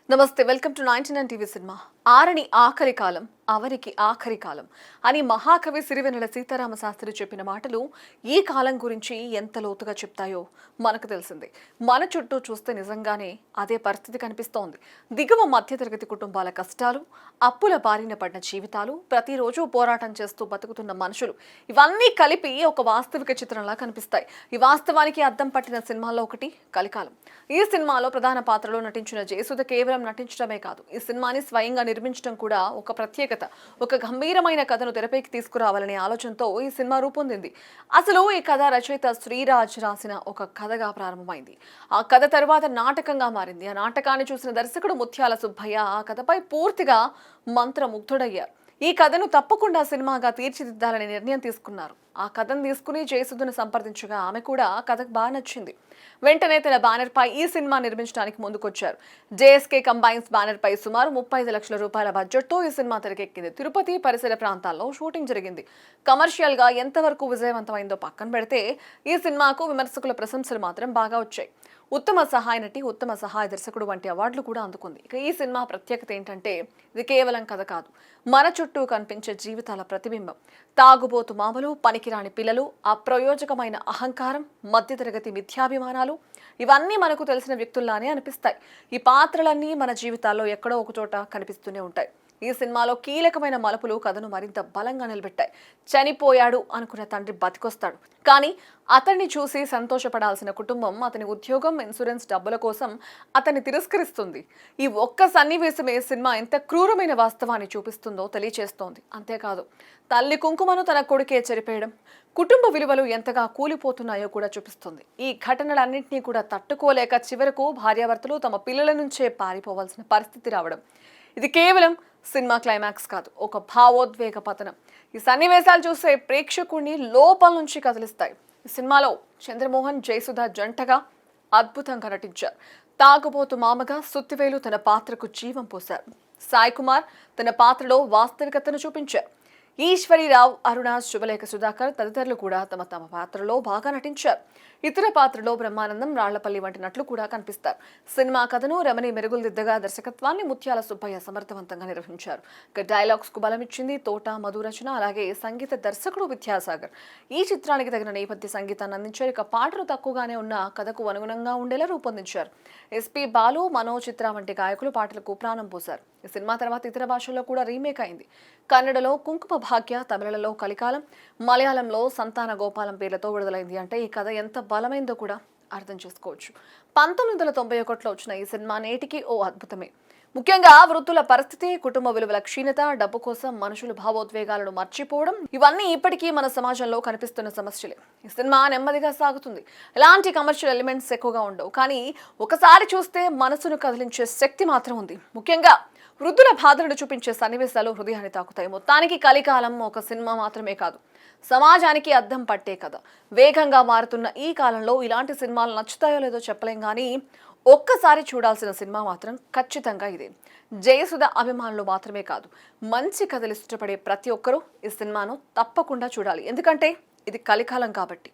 నమస్తే, welcome to 99 TV cinema. ఆరని ఆఖరి కాలం, అవనికి ఆఖరి కాలం అని మహాకవి సిరివెన్నెల సీతారామ శాస్త్రి చెప్పిన మాటలు ఈ కాలం గురించి ఎంత లోతుగా చెప్తాయో మనకు తెలిసిందే. మన చుట్టూ చూస్తే నిజంగానే అదే పరిస్థితి కనిపిస్తోంది. దిగువ మధ్యతరగతి కుటుంబాల కష్టాలు, అప్పుల బారిన పడిన జీవితాలు, ప్రతిరోజు పోరాటం చేస్తూ బతుకుతున్న మనుషులు, ఇవన్నీ కలిపి ఒక వాస్తవిక చిత్రంలా కనిపిస్తాయి. ఈ వాస్తవానికి అద్దం పట్టిన సినిమాల్లో ఒకటి కలికాలం. ఈ సినిమాలో ప్రధాన పాత్రలో నటించిన జయసుధ కేవలం నటించడమే కాదు, ఈ సినిమాని స్వయంగా నిర్మించడం కూడా ఒక ప్రత్యేకత. ఒక గంభీరమైన కథను తెరపైకి తీసుకురావాలనే ఆలోచనతో ఈ సినిమా రూపొందింది. అసలు ఈ కథ రచయిత శ్రీరాజ్ రాసిన ఒక కథగా ప్రారంభమైంది. ఆ కథ తరువాత నాటకంగా మారింది. ఆ నాటకాన్ని చూసిన దర్శకుడు ముత్యాల సుబ్బయ్య ఆ కథపై పూర్తిగా మంత్రముగ్ధుడయ్యారు. ఈ కథను తప్పకుండా సినిమాగా తీర్చిదిద్దాలనే నిర్ణయం తీసుకున్నారు. ఆ కథను తీసుకుని జయసుధను సంప్రదించగా ఆమె కూడా కథకు బాగా నచ్చింది. వెంటనే తన బ్యానర్ పై ఈ సినిమా నిర్మించడానికి ముందుకొచ్చారు. జేఎస్కే కంబైన్స్ బ్యానర్ పై సుమారు 35 లక్షల రూపాయల బడ్జెట్ తో ఈ సినిమా తెరకెక్కింది. తిరుపతి పరిసర ప్రాంతాల్లో షూటింగ్ జరిగింది. కమర్షియల్ గా ఎంతవరకు విజయవంతమైందో పక్కన పెడితే ఈ సినిమాకు విమర్శకుల ప్రశంసలు మాత్రం బాగా వచ్చాయి. ఉత్తమ సహాయ నటి, ఉత్తమ సహాయ దర్శకుడు వంటి అవార్డులు కూడా అందుకుంది. ఇక ఈ సినిమా ప్రత్యేకత ఏంటంటే ఇది కేవలం కథ కాదు, మన చుట్టూ కనిపించే జీవితాల ప్రతిబింబం. తాగుబోతు మామలు, పనికిరాని పిల్లలు, అప్రయోజకమైన అహంకారం, మధ్యతరగతి మిథ్యాభిమానాలు, ఇవన్నీ మనకు తెలిసిన వ్యక్తుల్లానే అనిపిస్తాయి. ఈ పాత్రలన్నీ మన జీవితాల్లో ఎక్కడో ఒకచోట కనిపిస్తూనే ఉంటాయి. ఈ సినిమాలో కీలకమైన మలుపులు కథను మరింత బలంగా నిలబెట్టాయి. చనిపోయాడు అనుకున్న తండ్రి బతికొస్తాడు, కానీ అతన్ని చూసి సంతోషపడాల్సిన కుటుంబం అతని ఉద్యోగం, ఇన్సూరెన్స్ డబ్బుల కోసం అతన్ని తిరస్కరిస్తుంది. ఈ ఒక్క సన్నివేశమే సినిమా ఎంత క్రూరమైన వాస్తవాన్ని చూపిస్తుందో తెలియచేస్తోంది. అంతేకాదు, తల్లి కుంకుమను తన కొడుకే చెరిపేయడం, కుటుంబ విలువలు ఎంతగా కూలిపోతున్నాయో కూడా చూపిస్తుంది. ఈ ఘటనలన్నింటినీ కూడా తట్టుకోలేక చివరకు భార్యాభర్తలు తమ పిల్లల నుంచే పారిపోవాల్సిన పరిస్థితి రావడం, ఇది కేవలం సినిమా క్లైమాక్స్ కాదు, ఒక భావోద్వేగ పతనం. ఈ సన్నివేశాలు చూసే ప్రేక్షకుడిని లోపల నుంచి కదిలిస్తాయి. ఈ సినిమాలో చంద్రమోహన్, జయసుధ జంటగా అద్భుతంగా నటించారు. తాగుబోతు మామగా సుత్తివేలు తన పాత్రకు జీవం పోశారు. సాయి కుమార్ తన పాత్రలో వాస్తవికతను చూపించారు. ఈశ్వరీరావు, అరుణ, శుభలేఖ సుధాకర్ తదితరులు కూడా తమ తమ పాత్రలో బాగా నటించారు. ఇతర పాత్రలో బ్రహ్మానందం, రాళ్లపల్లి వంటి నటులు కూడా కనిపిస్తారు. సినిమా కథను రమణి మెరుగుదిద్దగా దర్శకత్వాన్ని ముత్యాల సుబ్బయ్య సమర్థవంతంగా నిర్వహించారు. డైలాగ్స్ కు బలమిచ్చింది తోట మధు రచన, అలాగే సంగీత దర్శకుడు విద్యాసాగర్. ఈ చిత్రానికి తగిన నేపథ్య సంగీతాన్ని అందించారు. ఇక పాటలు తక్కువగానే ఉన్న కథకు అనుగుణంగా ఉండేలా రూపొందించారు. ఎస్పీ బాలు, మనోజ్ చిత్ర వంటి గాయకులు పాటలకు ప్రాణం పోశారు. ఈ సినిమా తర్వాత ఇతర భాషల్లో కూడా రీమేక్ అయింది. కన్నడలో కుంకుమ భాగ్య, తమిళలో కలికాలం, మలయాళంలో సంతాన గోపాలం పేర్లతో విడుదలైంది. అంటే ఈ కథ ఎంత బలమైందో కూడా అర్థం చేసుకోవచ్చు. 1991లో వచ్చిన ఈ సినిమా నేటికి ఓ అద్భుతమే. ముఖ్యంగా వృద్ధుల పరిస్థితి, కుటుంబ విలువల క్షీణత, డబ్బు కోసం మనుషులు భావోద్వేగాలను మర్చిపోవడం, ఇవన్నీ ఇప్పటికీ మన సమాజంలో కనిపిస్తున్న సమస్యలే. ఈ సినిమా నెమ్మదిగా సాగుతుంది. ఎలాంటి కమర్షియల్ ఎలిమెంట్స్ ఎక్కువగా ఉండవు, కానీ ఒకసారి చూస్తే మనసును కదిలించే శక్తి మాత్రం ఉంది. ముఖ్యంగా వృద్ధుల బాధలను చూపించే సన్నివేశాలు హృదయాన్ని తాకుతాయి. మొత్తానికి కలికాలం ఒక సినిమా మాత్రమే కాదు, సమాజానికి అద్దం పట్టే కథ. వేగంగా మారుతున్న ఈ కాలంలో ఇలాంటి సినిమాలు నచ్చుతాయో లేదో చెప్పలేం, కానీ ఒక్కసారి చూడాల్సిన సినిమా మాత్రం ఖచ్చితంగా ఇదే. జయసుధ అభిమానులు మాత్రమే కాదు, మంచి కథలు ఇష్టపడే ప్రతి ఒక్కరూ ఈ సినిమాను తప్పకుండా చూడాలి. ఎందుకంటే ఇది కలికాలం కాబట్టి.